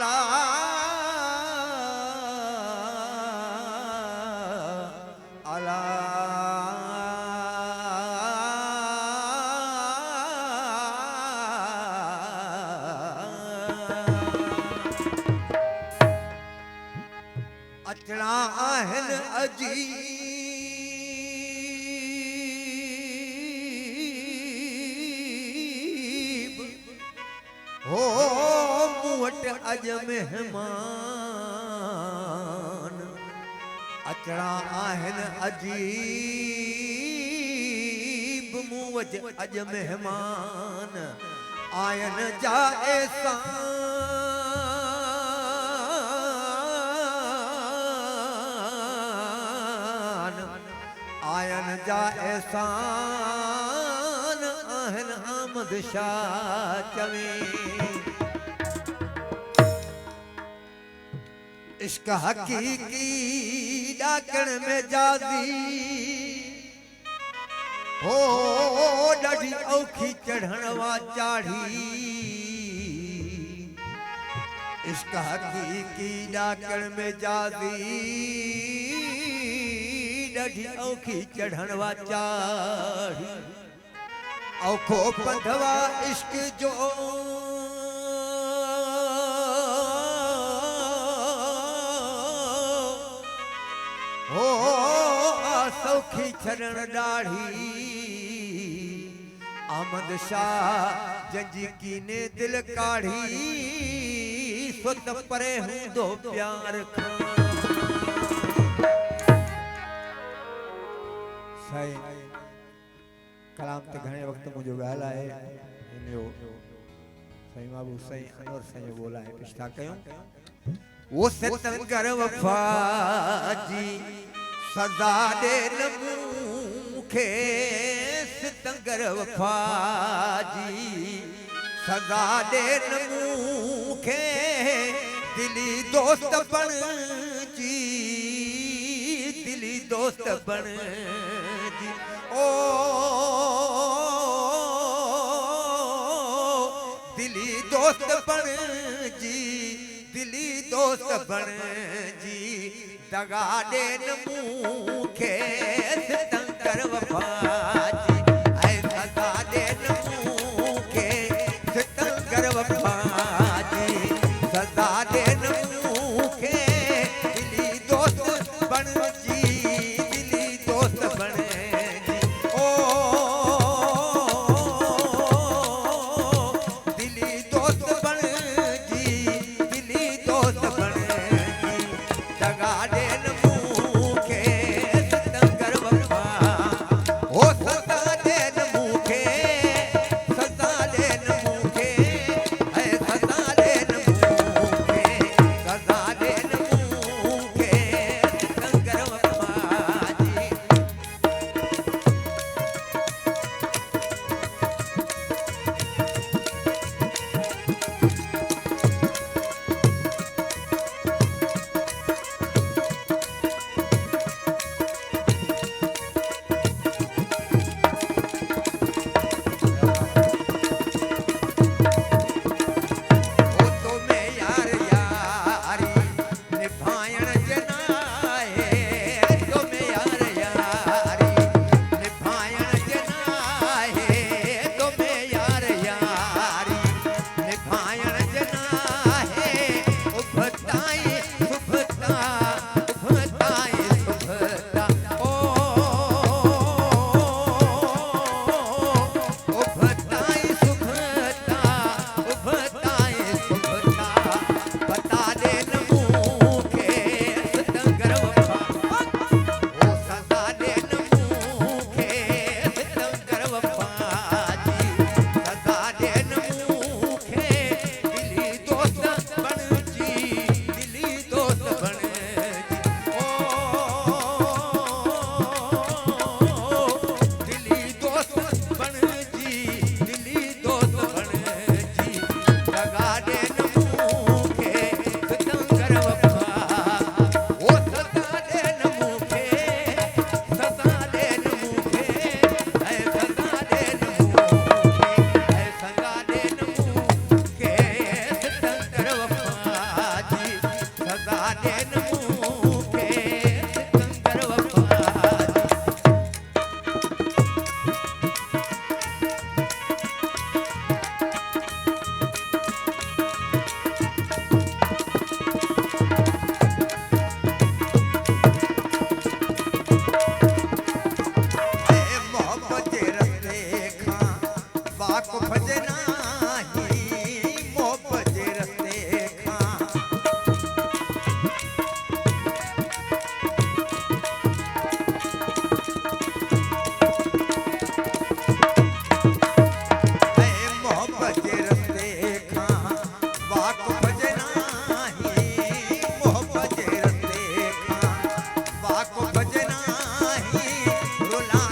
आला आला अचणा आहिनि अजीब हो मूं वटि अॼु महिमान अचणा आहिनि अजीब मूं वटि अॼु महिमान आयनि जा आयन जा एहसान आहिनि आमद शाह चवे इश्क हकीकी ॾाकण में जाज़ी हो ॾाढी औखी चढ़ण वा चाढ़ी इश्क हकीकी ॾाकण में जाज़ी ॾाढी औखी चढ़ण वा चाढ़ी औखो पंधवा इश्क जो हो सौखी छॾण ॾाढ़ी आमद शाह जंहिंजी कीने दिल काढ़ी सुत परे हूंदो प्यार खां कलाम ते घणे वक्त मुझे गाल है इनो सही बाबू सही और सही बोला है पिछता कयो वो सितमगर वफा जी सजा दे मुखे सितमगर वफा जी सजा दे मुखे दिली दोस्त बन जी दिली दोस्त बन ओ दिली दोस्त बन जी दिली दोस्त बन जी दगा दे मुखे सितमगर वफा जी ऐ दगा दे मुखे सितमगर वफा जी सदा दे मुखे दिली दोस्त बन जी दिली दोस्त बन ओ गुरु लाल